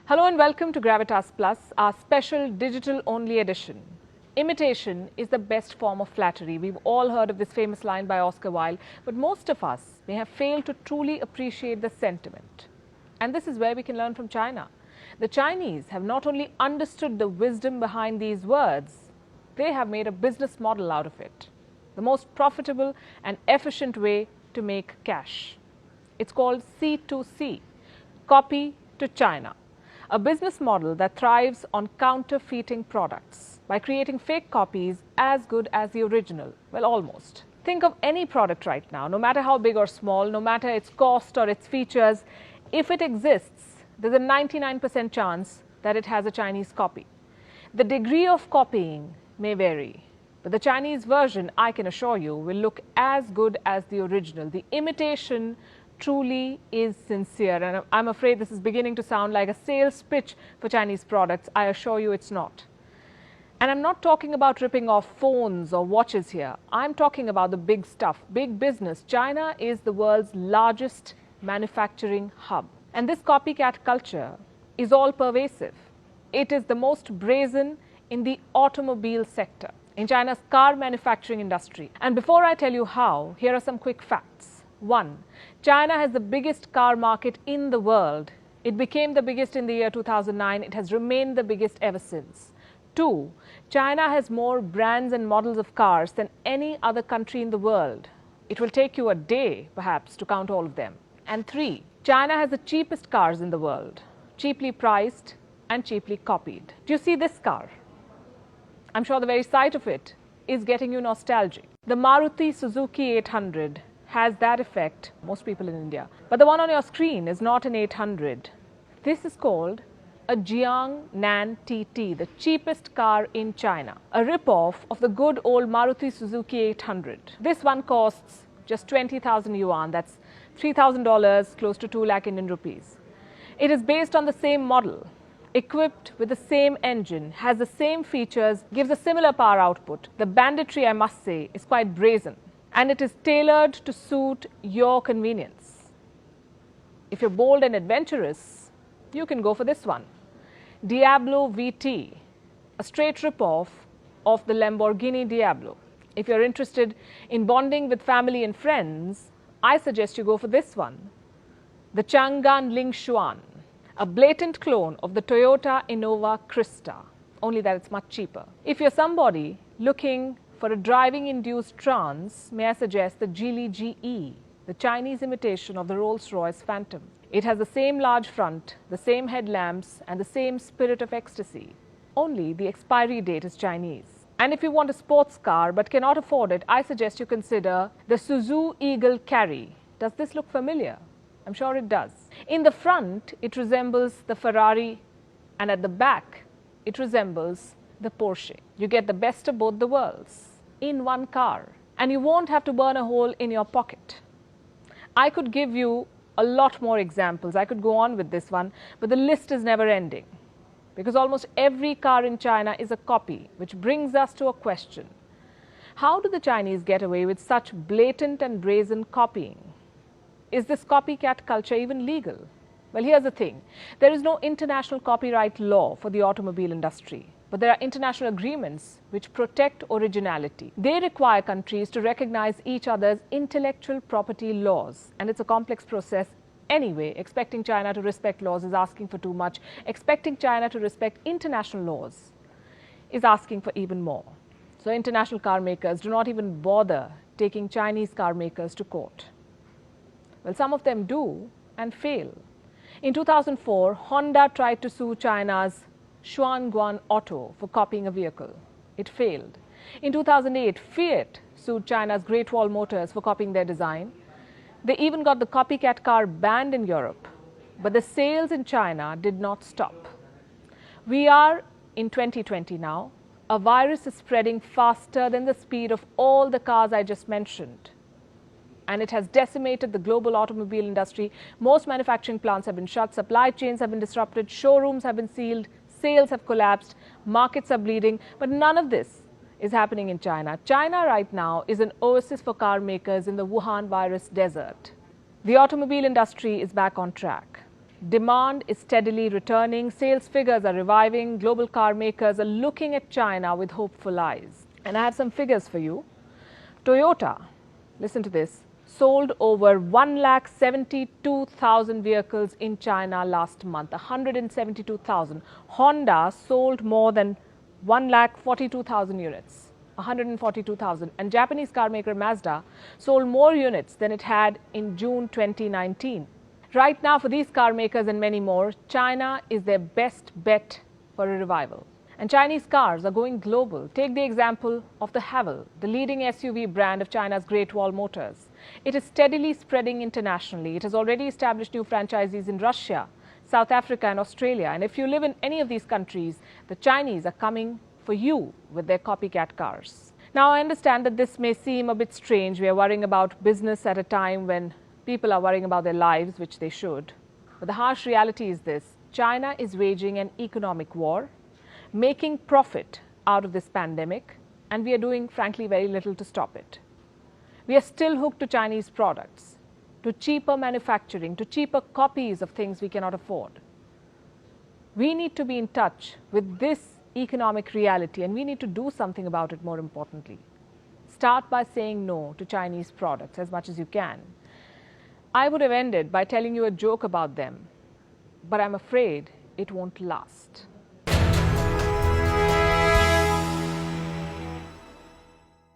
Hello and welcome to Gravitas Plus, our special digital-only edition. Imitation is the best form of flattery. We've all heard of this famous line by Oscar Wilde, but most of us may have failed to truly appreciate the sentiment. And this is where we can learn from China. The Chinese have not only understood the wisdom behind these words, they have made a business model out of it. The most profitable and efficient way to make cash. It's called C2C, Copy to China. A business model that thrives on counterfeiting products by creating fake copies as good as the original. Well, almost. Think of any product right now, no matter how big or small, no matter its cost or its features, if it exists, there's a 99% chance that it has a Chinese copy. The degree of copying may vary, but the Chinese version, I can assure you, will look as good as the original. The imitation truly is sincere, and I'm afraid this is beginning to sound like a sales pitch for Chinese products. I assure you it's not. And I'm not talking about ripping off phones or watches here. I'm talking about the big stuff, big business. China is the world's largest manufacturing hub. And this copycat culture is all pervasive. It is the most brazen in the automobile sector, in China's car manufacturing industry. And before I tell you how, here are some quick facts. 1. China has the biggest car market in the world. It became the biggest in the year 2009. It has remained the biggest ever since. 2. China has more brands and models of cars than any other country in the world. It will take you a day, perhaps, to count all of them. And 3. China has the cheapest cars in the world, cheaply priced and cheaply copied. Do you see this car? I'm sure the very sight of it is getting you nostalgic. The Maruti Suzuki 800 has that effect, most people in India. But the one on your screen is not an 800. This is called a Jiangnan TT, the cheapest car in China. A rip-off of the good old Maruti Suzuki 800. This one costs just 20,000 yuan, that's $3,000, close to 2 lakh Indian rupees. It is based on the same model, equipped with the same engine, has the same features, gives a similar power output. The banditry, I must say, is quite brazen. And it is tailored to suit your convenience. If you're bold and adventurous, you can go for this one. Diablo VT, a straight rip-off of the Lamborghini Diablo. If you're interested in bonding with family and friends, I suggest you go for this one. The Chang'an Lingshuan, a blatant clone of the Toyota Innova Krista, only that it's much cheaper. If you're somebody looking for a driving-induced trance, may I suggest the Geely GE, the Chinese imitation of the Rolls-Royce Phantom. It has the same large front, the same headlamps, and the same spirit of ecstasy. Only the expiry date is Chinese. And if you want a sports car but cannot afford it, I suggest you consider the Suzuki Eagle Carry. Does this look familiar? I'm sure it does. In the front, it resembles the Ferrari, and at the back, it resembles the Porsche. You get the best of both the worlds in one car, and you won't have to burn a hole in your pocket. I could give you a lot more examples. I could go on with this one, but the list is never ending because almost every car in China is a copy, which brings us to a question. How do the Chinese get away with such blatant and brazen copying? Is this copycat culture even legal? Well, here's the thing. There is no international copyright law for the automobile industry. But there are international agreements which protect originality. They require countries to recognize each other's intellectual property laws. And it's a complex process anyway. Expecting China to respect laws is asking for too much. Expecting China to respect international laws is asking for even more. So international car makers do not even bother taking Chinese car makers to court. Well, some of them do and fail. In 2004, Honda tried to sue China's Xuanguan Auto for copying a vehicle. It failed. In 2008, Fiat sued China's Great Wall Motors for copying their design. They even got the copycat car banned in Europe. But the sales in China did not stop. We are in 2020 now. A virus is spreading faster than the speed of all the cars I just mentioned. And it has decimated the global automobile industry. Most manufacturing plants have been shut, supply chains have been disrupted, showrooms have been sealed, sales have collapsed, markets are bleeding, but none of this is happening in China. China right now is an oasis for car makers in the Wuhan virus desert. The automobile industry is back on track. Demand is steadily returning, sales figures are reviving, global car makers are looking at China with hopeful eyes. And I have some figures for you. Toyota, listen to this, sold over 172,000 vehicles in China last month, 172,000. Honda sold more than 142,000 units, 142,000. And Japanese car maker Mazda sold more units than it had in June 2019. Right now, for these car makers and many more, China is their best bet for a revival. And Chinese cars are going global. Take the example of the Haval, the leading SUV brand of China's Great Wall Motors. It is steadily spreading internationally. It has already established new franchisees in Russia, South Africa and Australia. And if you live in any of these countries, the Chinese are coming for you with their copycat cars. Now, I understand that this may seem a bit strange. We are worrying about business at a time when people are worrying about their lives, which they should. But the harsh reality is this: China is waging an economic war, making profit out of this pandemic, and we are doing, frankly, very little to stop it. We are still hooked to Chinese products, to cheaper manufacturing, to cheaper copies of things we cannot afford. We need to be in touch with this economic reality, and we need to do something about it, more importantly. Start by saying no to Chinese products as much as you can. I would have ended by telling you a joke about them, but I'm afraid it won't last.